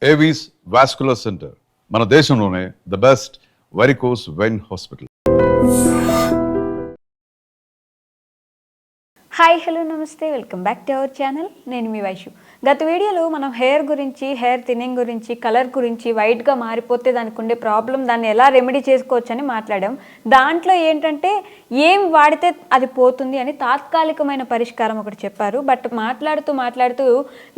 Avis vascular centre మన దేశంలోనే the best varicose vein hospital. Hi hello నమస్తే, welcome back to our channel. నేను మీ వైషు. గత వీడియోలో మనం హెయిర్ గురించి, హెయిర్ థిన్నింగ్ గురించి, కలర్ గురించి, వైట్గా మారిపోతే దానికి ఉండే ప్రాబ్లం, దాన్ని ఎలా రెమెడీ చేసుకోవచ్చు అని మాట్లాడాం. దాంట్లో ఏంటంటే ఏం వాడితే అది పోతుంది అని తాత్కాలికమైన పరిష్కారం ఒకటి చెప్పారు. బట్ మాట్లాడుతూ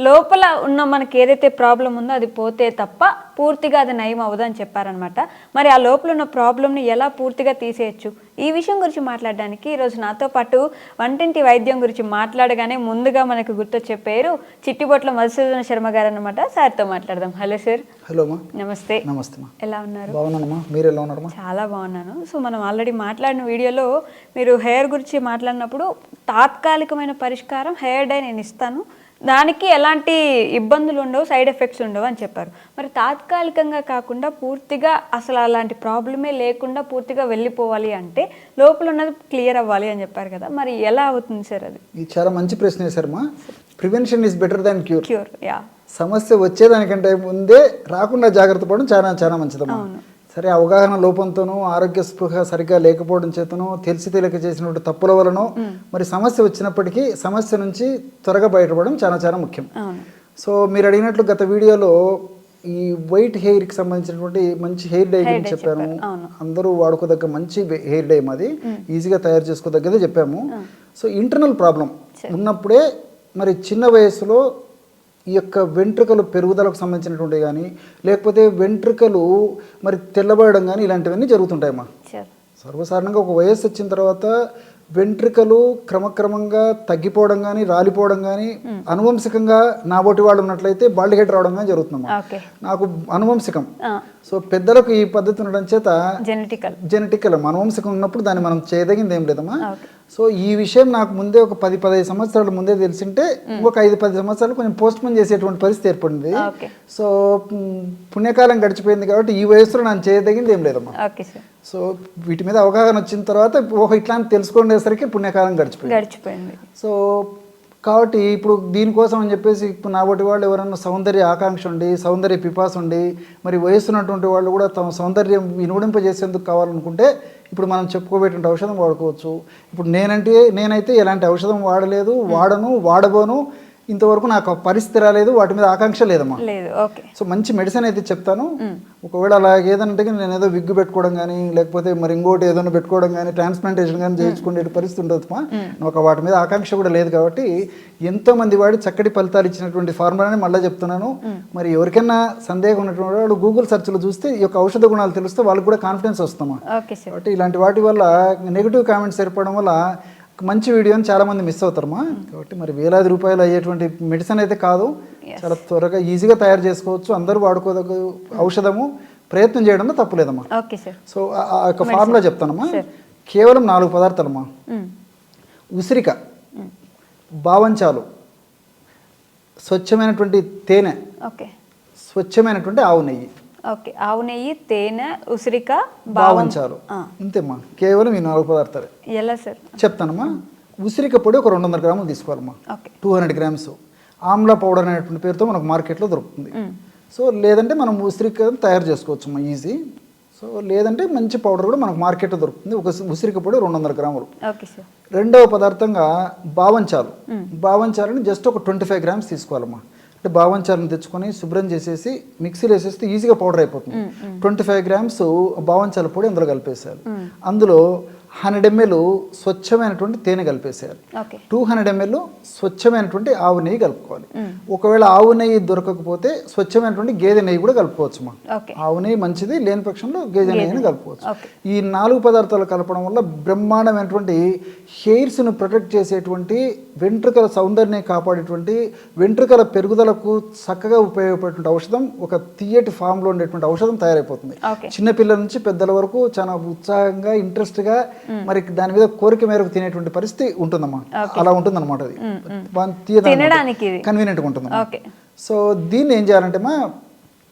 లోపల ఉన్న మనకి ఏదైతే ప్రాబ్లం ఉందో అది పోతే తప్ప పూర్తిగా అది నయం అవ్వదని చెప్పారనమాట. మరి ఆ లోపల ఉన్న ప్రాబ్లంని ఎలా పూర్తిగా తీసేయచ్చు, ఈ విషయం గురించి మాట్లాడడానికి ఈరోజు నాతో పాటు వంటింటి వైద్యం గురించి మాట్లాడగానే ముందుగా మనకు గుర్తొచ్చే పేరు చిట్టిబొట్ల మధుసూదన శర్మ గారు అనమాట. సార్తో మాట్లాడదాం. Hello sir. హలో మా. నమస్తే. నమస్తే మా. ఎలా ఉన్నారు? బాగున్నానమ్మా, మీరు ఎలా ఉన్నారు? చాలా బాగున్నాను. సో మనం ఆల్రెడీ మాట్లాడిన వీడియోలో మీరు హెయిర్ గురించి మాట్లాడినప్పుడు తాత్కాలికమైన పరిష్కారం హెయిర్ డై నేను ఇస్తాను, దానికి ఎలాంటి ఇబ్బందులు ఉండవు, సైడ్ ఎఫెక్ట్స్ ఉండవు అని చెప్పారు. మరి తాత్కాలికంగా కాకుండా పూర్తిగా అసలు అలాంటి ప్రాబ్లమే లేకుండా పూర్తిగా వెళ్ళిపోవాలి అంటే లోపల ఉన్నది క్లియర్ అవ్వాలి అని చెప్పారు కదా, మరి ఎలా అవుతుంది సార్ అది? ఇది చాలా మంచి ప్రశ్న వేశారమ్మా. Prevention is better than cure. Yeah. సమస్య వచ్చేదానికంటే ముందే రాకుండా జాగ్రత్త పడడం చాలా చాలా మంచిదమ్మా. సరే, అవగాహన లోపంతోనూ, ఆరోగ్య స్పృహ సరిగ్గా లేకపోవడం చేతనో, తెలిసి తెలియక చేసినటువంటి తప్పుల వలనో మరి సమస్య వచ్చినప్పటికీ సమస్య నుంచి త్వరగా బయటపడడం చాలా చాలా ముఖ్యం. సో మీరు అడిగినట్లు గత వీడియోలో ఈ వైట్ హెయిర్కి సంబంధించినటువంటి మంచి హెయిర్ డై గురించి చెప్పాను. అందరూ వాడుకోదగ్గ మంచి హెయిర్ డై మాది, ఈజీగా తయారు చేసుకోదగ్గదే చెప్పాము. సో ఇంటర్నల్ ప్రాబ్లం ఉన్నప్పుడే మరి చిన్న వయసులో ఈ యొక్క వెంట్రుకలు పెరుగుదలకు సంబంధించినటువంటి కానీ, లేకపోతే వెంట్రుకలు మరి తెల్లబడడం కానీ ఇలాంటివన్నీ జరుగుతుంటాయమ్మా. సర్వసాధారణంగా ఒక వయస్సు వచ్చిన తర్వాత వెంట్రుకలు క్రమక్రమంగా తగ్గిపోవడం కానీ, రాలిపోవడం కానీ, అనువంశికంగా నాబోటి వాళ్ళు ఉన్నట్లయితే బాల్డ్ హెడ్ రావడం కానీ జరుగుతుందమ్మా. నాకు అనువంశికం. సో పెద్దలకు ఈ పద్ధతి ఉండడం చేత జెనెటికల్ అనువంశికం ఉన్నప్పుడు దాన్ని మనం చేయదగింది ఏం లేదమ్మా. సో ఈ విషయం నాకు ముందే ఒక 10-15 సంవత్సరాల ముందే తెలిసింటే ఇంకొక 5-10 సంవత్సరాలు కొంచెం పోస్ట్ పోన్ చేసేటువంటి పరిస్థితి ఏర్పడింది. సో పుణ్యకాలం గడిచిపోయింది కాబట్టి ఈ వయసులో నేను చేయదగింది ఏం లేదమ్మా. సో వీటి మీద అవగాహన వచ్చిన తర్వాత ఇట్లా తెలుసుకునేసరికి పుణ్యకాలం గడిచిపోయింది. సో కాబట్టి ఇప్పుడు దీనికోసం అని చెప్పేసి ఇప్పుడు నాబోటి వాళ్ళు ఎవరన్నా సౌందర్య ఆకాంక్ష ఉండి, సౌందర్య పిపాస ఉండి, మరి వయసున్నటువంటి వాళ్ళు కూడా తమ సౌందర్యం వినుడింపజేసేందుకు కావాలనుకుంటే ఇప్పుడు మనం చెప్పుకోబెట్టిన ఔషధం వాడుకోవచ్చు. ఇప్పుడు నేనైతే ఎలాంటి ఔషధం వాడలేదు, వాడబోను. ఇంతవరకు నాకు పరిస్థితి రాలేదు, వాటి మీద ఆకాంక్ష లేదమ్మా. సో మంచి మెడిసిన్ అయితే చెప్తాను. ఒకవేళ అలా ఏదంటే నేను ఏదో విగ్గు పెట్టుకోవడం కానీ, లేకపోతే మరి ఇంకోటి ఏదైనా పెట్టుకోవడం కానీ, ట్రాన్స్ప్లాంటేషన్ కానీ చేయించుకునే పరిస్థితి ఉంటుందమ్మా. నాకు వాటి మీద ఆకాంక్ష కూడా లేదు కాబట్టి ఎంతో మంది వాడి చక్కటి ఫలితాలు ఇచ్చినటువంటి ఫార్ములాని మళ్ళీ చెప్తున్నాను. మరి ఎవరికైనా సందేహం ఉన్నటువంటి వాడు గూగుల్ సెర్చ్లో చూస్తే ఈ యొక్క ఔషధ గుణాలు తెలిస్తే వాళ్ళకి కూడా కాన్ఫిడెన్స్ వస్తామా. కాబట్టి ఇలాంటి వాటి వల్ల నెగిటివ్ కామెంట్స్ ఏర్పడడం వల్ల మంచి వీడియోని చాలా మంది మిస్ అవుతారమ్మా. కాబట్టి మరి వేలాది రూపాయలు అయ్యేటువంటి మెడిసిన్ అయితే కాదు, చాలా త్వరగా ఈజీగా తయారు చేసుకోవచ్చు, అందరూ వాడుకోదగ్గ ఔషధము. ప్రయత్నం చేయడంలో తప్పులేదమ్మా. సో ఆ యొక్క ఫార్ములా చెప్తానమ్మా. కేవలం 4 పదార్థాలమ్మా. ఉసిరిక, బావంచాలు, స్వచ్ఛమైనటువంటి తేనె, స్వచ్ఛమైనటువంటి ఆవు నెయ్యి. ఆవు నెయ్యి, తేనె, ఉసిరిక, బావంచాలు, ఇంతేమ్మా. కేవలం ఈ 4 పదార్థాలు. ఎలా సార్ చెప్తానమ్మా. ఉసిరిక పొడి ఒక 200 గ్రాములు తీసుకోవాలమ్మా. 200 గ్రామ్స్. ఆమ్లా పౌడర్ అనేటువంటి పేరుతో మనకు మార్కెట్లో దొరుకుతుంది. సో లేదంటే మనం ఉసిరిక తయారు చేసుకోవచ్చు అమ్మా, ఈజీ. సో లేదంటే మంచి పౌడర్ కూడా మనకు మార్కెట్లో దొరుకుతుంది. ఒక ఉసిరిక పొడి 200 గ్రాములు. రెండవ పదార్థంగా బావంచాలని జస్ట్ ఒక 25 గ్రామ్స్ తీసుకోవాలమ్మా. అంటే బావంచాలను తెచ్చుకొని శుభ్రం చేసేసి మిక్సీలో వేసేస్తే ఈజీగా పౌడర్ అయిపోతుంది. 25 గ్రామ్స్ బావంచాల పొడి అందులో కలిపేసేయాలి. అందులో 100 ml స్వచ్ఛమైనటువంటి తేనె కలిపేసేయాలి. 200 ml స్వచ్ఛమైనటువంటి ఆవు నెయ్యి కలుపుకోవాలి. ఒకవేళ ఆవు నెయ్యి దొరకకపోతే స్వచ్ఛమైనటువంటి గేదె నెయ్యి కూడా కలుపుకోవచ్చు. ఆవు నెయ్యి మంచిది, లేని పక్షంలో గేదె నెయ్యిని కలుపుకోవచ్చు. ఈ 4 పదార్థాలు కలపడం వల్ల బ్రహ్మాండమైనటువంటి హెయిర్స్ను ప్రొటెక్ట్ చేసేటువంటి, వెంట్రుకల సౌందర్యాన్ని కాపాడేటువంటి, వెంట్రుకల పెరుగుదలకు చక్కగా ఉపయోగపడేటువంటి ఔషధం, ఒక తీయటి ఫామ్లో ఉండేటువంటి ఔషధం తయారైపోతుంది. చిన్నపిల్లల నుంచి పెద్దల వరకు చాలా ఉత్సాహంగా, ఇంట్రెస్ట్గా, మరి దాని మీద కోరిక మేరకు తినేటువంటి పరిస్థితి ఉంటుందమ్మా. అలా ఉంటుంది అనమాట. అది కన్వీనియంట్గా ఉంటుంది. సో దీన్ని ఏం చేయాలంటే మా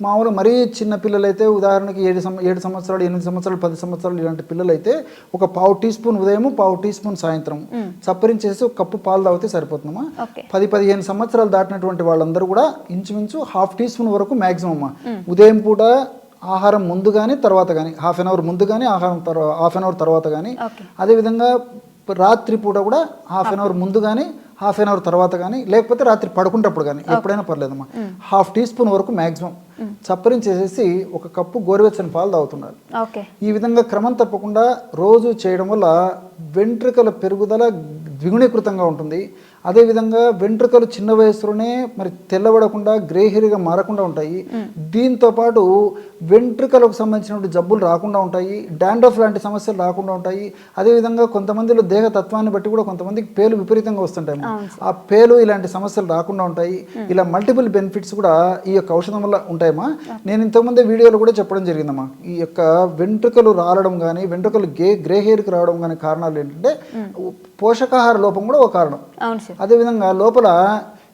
మామూలు మరీ చిన్న పిల్లలైతే ఉదాహరణకి 7 సంవత్సరాలు 8 సంవత్సరాలు 10 సంవత్సరాలు ఇలాంటి పిల్లలైతే ఒక పావు టీ స్పూన్ ఉదయం పావు టీ స్పూన్ సాయంత్రం చప్పరించేసి ఒక కప్పు పాలు తాగితే సరిపోతుందమ్మా. 10-15 సంవత్సరాలు దాటినటువంటి వాళ్ళందరూ కూడా ఇంచుమించు ½ టీ స్పూన్ వరకు మ్యాక్సిమం అమ్మా. ఉదయం పూట ఆహారం ముందు కానీ తర్వాత కానీ హాఫ్ అన్ అవర్ ముందు కానీ ఆహారం హాఫ్ అన్ అవర్ తర్వాత కానీ, అదేవిధంగా రాత్రి పూట కూడా హాఫ్ అన్ అవర్ ముందు కానీ హాఫ్ అన్ అవర్ తర్వాత కానీ, లేకపోతే రాత్రి పడుకుంటప్పుడు కానీ ఎప్పుడైనా పర్లేదమ్మా. ½ టీ స్పూన్ వరకు మ్యాక్సిమం చప్పరించేసేసి ఒక కప్పు గోరువెచ్చని పాలు తాగుతున్నారు. ఈ విధంగా క్రమం తప్పకుండా రోజు చేయడం వల్ల వెంట్రుకల పెరుగుదల ద్విగుణీకృతంగా ఉంటుంది. అదేవిధంగా వెంట్రుకలు చిన్న వయసులోనే మరి తెల్లబడకుండా గ్రే హెయిర్గా మారకుండా ఉంటాయి. దీంతో పాటు వెంట్రుకలకు సంబంధించినటువంటి జబ్బులు రాకుండా ఉంటాయి, డాండ్రఫ్ లాంటి సమస్యలు రాకుండా ఉంటాయి. అదేవిధంగా కొంతమందిలో దేహ తత్వాన్ని బట్టి కూడా కొంతమందికి పేలు విపరీతంగా వస్తుంటాయి. ఆ పేలు ఇలాంటి సమస్యలు రాకుండా ఉంటాయి. ఇలా మల్టిపుల్ బెనిఫిట్స్ కూడా ఈ యొక్క ఔషధం వల్ల ఉంటాయమ్మా. నేను ఇంతకుముందే వీడియోలో కూడా చెప్పడం జరిగిందమ్మా. ఈ యొక్క వెంట్రుకలు రాలడం కానీ వెంట్రుకలు గ్రే హెయిర్కి రావడం కానీ కారణాలు ఏంటంటే పోషకాహార లోపం కూడా ఒక కారణం. అదేవిధంగా లోపల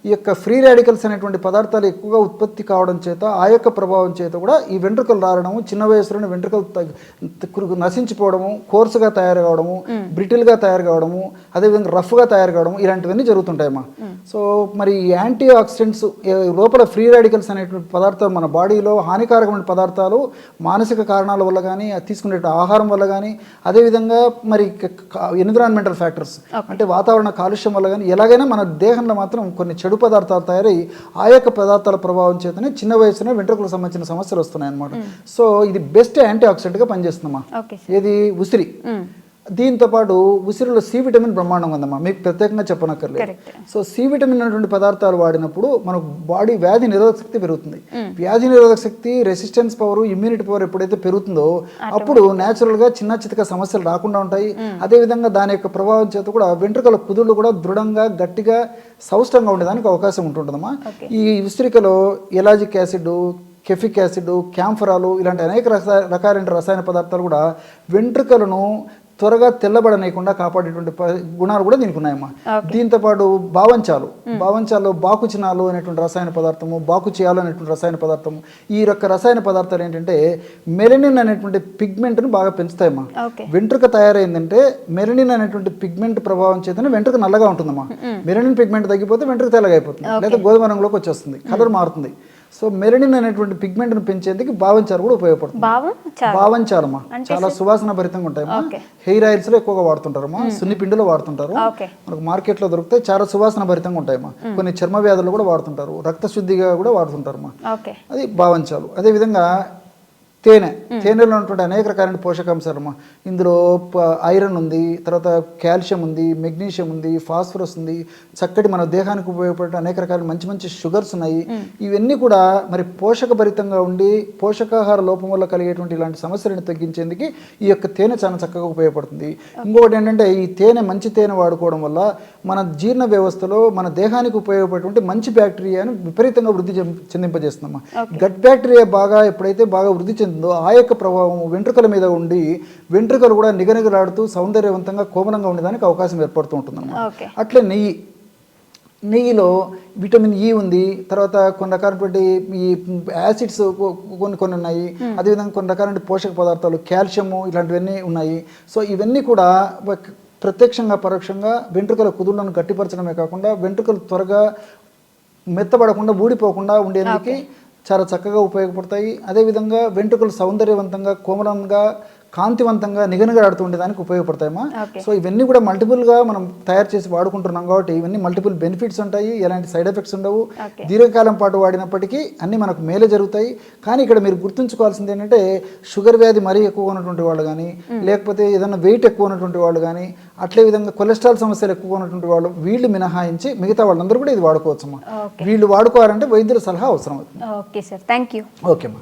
ఈ యొక్క ఫ్రీ రాడికల్స్ అనేటువంటి పదార్థాలు ఎక్కువగా ఉత్పత్తి కావడం చేత ఆ యొక్క ప్రభావం చేత కూడా ఈ వెంట్రుకలు రాలడము, చిన్న వయసులోనే వెంట్రుకలు నశించిపోవడము, కోర్సుగా తయారు కావడము, బ్రిటిల్గా తయారు కావడము, అదేవిధంగా రఫ్గా తయారు కావడము ఇలాంటివన్నీ జరుగుతుంటాయమ్మా. సో మరి యాంటీ ఆక్సిడెంట్స్ లోపల ఫ్రీ రాడికల్స్ అనేటువంటి పదార్థాలు మన బాడీలో హానికారకమైన పదార్థాలు మానసిక కారణాల వల్ల కానీ తీసుకునే ఆహారం వల్ల కానీ, అదేవిధంగా మరి ఎన్విరాన్మెంటల్ ఫ్యాక్టర్స్ అంటే వాతావరణ కాలుష్యం వల్ల కానీ ఎలాగైనా మన దేహంలో మాత్రం కొన్ని చెడు పదార్థాలు తయారై ఆ యొక్క పదార్థాల ప్రభావం చేతనే చిన్న వయసులో వెంట్రుకలకు సంబంధించిన సమస్యలు వస్తున్నాయి అన్నమాట. సో ఇది బెస్ట్ యాంటీ ఆక్సిడెంట్గా పనిచేస్తుందమ్మా. ఏది ఉసిరి. దీంతో పాటు ఉసిరిలో సి విటమిన్ బ్రహ్మాండం ఉందమ్మా, మీకు ప్రత్యేకంగా చెప్పనక్కర్లేదు. సో సి విటమిన్ అనేటువంటి పదార్థాలు వాడినప్పుడు మనకు బాడీ వ్యాధి నిరోధక శక్తి పెరుగుతుంది. వ్యాధి నిరోధక శక్తి, రెసిస్టెన్స్ పవర్, ఇమ్యూనిటీ పవర్ ఎప్పుడైతే పెరుగుతుందో అప్పుడు న్యాచురల్గా చిన్న చితక సమస్యలు రాకుండా ఉంటాయి. అదేవిధంగా దాని యొక్క ప్రభావం చేత కూడా వెంట్రుకల కుదుళ్ళు కూడా దృఢంగా గట్టిగా సౌష్టంగా ఉండేదానికి అవకాశం ఉంటుందమ్మా. ఈ ఉసిరికలో ఎలాజిక్ యాసిడ్, కెఫిక్ యాసిడ్, క్యాంఫరాలు ఇలాంటి అనేక రకాలైన రసాయన పదార్థాలు కూడా వెంట్రుకలను త్వరగా తెల్లబడనేయకుండా కాపాడేటువంటి గుణాలు కూడా దీనికి ఉన్నాయమ్మా. దీంతో పాటు భావంచాల్లో బాకుచినాలు అనేటువంటి రసాయన పదార్థము, బాకుచియాలు అనేటువంటి రసాయన పదార్థము, ఈ యొక్క రసాయన పదార్థాలు ఏంటంటే మెలనిన్ అనేటువంటి పిగ్మెంట్ను బాగా పెంచుతాయమ్మా. వెంట్రుక తయారైందంటే మెలనిన్ అనేటువంటి పిగ్మెంట్ ప్రభావం చేతనే వెంట్రుక నల్లగా ఉంటుందమ్మా. మెలనిన్ పిగ్మెంట్ తగ్గిపోతే వెంట్రుక తెల్లగా అయిపోతుంది, లేదా గోధుమ రంగులోకి వచ్చేస్తుంది, కలర్ మారుతుంది. సో మెలనిన్ అనేటువంటి పిగ్మెంట్ను పెంచేందుకు భావంచారు కూడా ఉపయోగపడుతుంది. భావంచారమ్మా చాలా సువాసన భరితంగా ఉంటాయమ్మా. హెయిర్ ఆయిల్స్ లో ఎక్కువగా వాడుతుంటారమ్మా, సున్ని పిండిలో వాడుతుంటారు, మనకు మార్కెట్ లో దొరుకుతాయి. చాలా సువాసన భరితంగా ఉంటాయమ్మా. కొన్ని చర్మ వ్యాధులు కూడా వాడుతుంటారు, రక్త శుద్ధిగా కూడా వాడుతుంటారమ్మా. అది భావంచాలు. అదేవిధంగా తేనెలో ఉన్నటువంటి అనేక రకాలైన పోషకాంశాలమ్మా. ఇందులో ఐరన్ ఉంది, తర్వాత కాల్షియం ఉంది, మెగ్నీషియం ఉంది, ఫాస్ఫరస్ ఉంది, చక్కటి మన దేహానికి ఉపయోగపడే అనేక రకాల మంచి మంచి షుగర్స్ ఉన్నాయి. ఇవన్నీ కూడా మరి పోషకభరితంగా ఉండి పోషకాహార లోపం వల్ల కలిగేటువంటి ఇలాంటి సమస్యలను తగ్గించేందుకు ఈ యొక్క తేనె చాలా చక్కగా ఉపయోగపడుతుంది. ఇంకొకటి ఏంటంటే ఈ మంచి తేనె వాడుకోవడం వల్ల మన జీర్ణ వ్యవస్థలో మన దేహానికి ఉపయోగపడేటువంటి మంచి బ్యాక్టీరియాను విపరీతంగా వృద్ధి చెందింపజేస్తుందమ్మా. గట్ బ్యాక్టీరియా ఎప్పుడైతే బాగా వృద్ధి చెందిందో ఆ యొక్క ప్రభావం వెంట్రుకల మీద ఉండి వెంట్రుకలు కూడా నిగనిగలాడుతూ సౌందర్యవంతంగా కోమలంగా ఉండడానికి అవకాశం ఏర్పడుతూ ఉంటుందన్నమాట. అట్లే నెయ్యిలో విటమిన్ ఈ ఉంది, తర్వాత కొన్ని రకాలైనటువంటి ఈ యాసిడ్స్ కొన్ని ఉన్నాయి, అదేవిధంగా కొన్ని రకాలైన పోషక పదార్థాలు, కాల్షియము ఇలాంటివన్నీ ఉన్నాయి. సో ఇవన్నీ కూడా ప్రత్యక్షంగా పరోక్షంగా వెంట్రుకల కుదుళ్లను గట్టిపరచడమే కాకుండా వెంట్రుకలు త్వరగా మెత్తబడకుండా ఊడిపోకుండా ఉండేందుకు చాలా చక్కగా ఉపయోగపడతాయి. అదేవిధంగా వెంట్రుకలు సౌందర్యవంతంగా కోమలంగా కాంతివంతంగా నిగనిగలాడుతూ ఉండేదానికి ఉపయోగపడతాయమ్మా. సో ఇవన్నీ కూడా మల్టిపుల్గా మనం తయారు చేసి వాడుకుంటున్నాం కాబట్టి ఇవన్నీ మల్టిపుల్ బెనిఫిట్స్ ఉంటాయి, ఎలాంటి సైడ్ ఎఫెక్ట్స్ ఉండవు. దీర్ఘకాలం పాటు వాడినప్పటికీ అన్నీ మనకు మేలే జరుగుతాయి. కానీ ఇక్కడ మీరు గుర్తుంచుకోవాల్సింది ఏంటంటే షుగర్ వ్యాధి మరీ ఎక్కువ ఉన్నటువంటి వాళ్ళు కానీ, లేకపోతే ఏదైనా వెయిట్ ఎక్కువ ఉన్నటువంటి వాళ్ళు కానీ, అట్లే విధంగా కొలెస్ట్రాల్ సమస్యలు ఎక్కువ ఉన్నటువంటి వాళ్ళు, వీళ్ళు మినహాయించి మిగతా వాళ్ళందరూ కూడా ఇది వాడుకోవచ్చమ్మా. వీళ్ళు వాడుకోవాలంటే వైద్యుల సలహా అవసరం అవుతుంది. Okay sir, thank you. ఓకేమ్మా.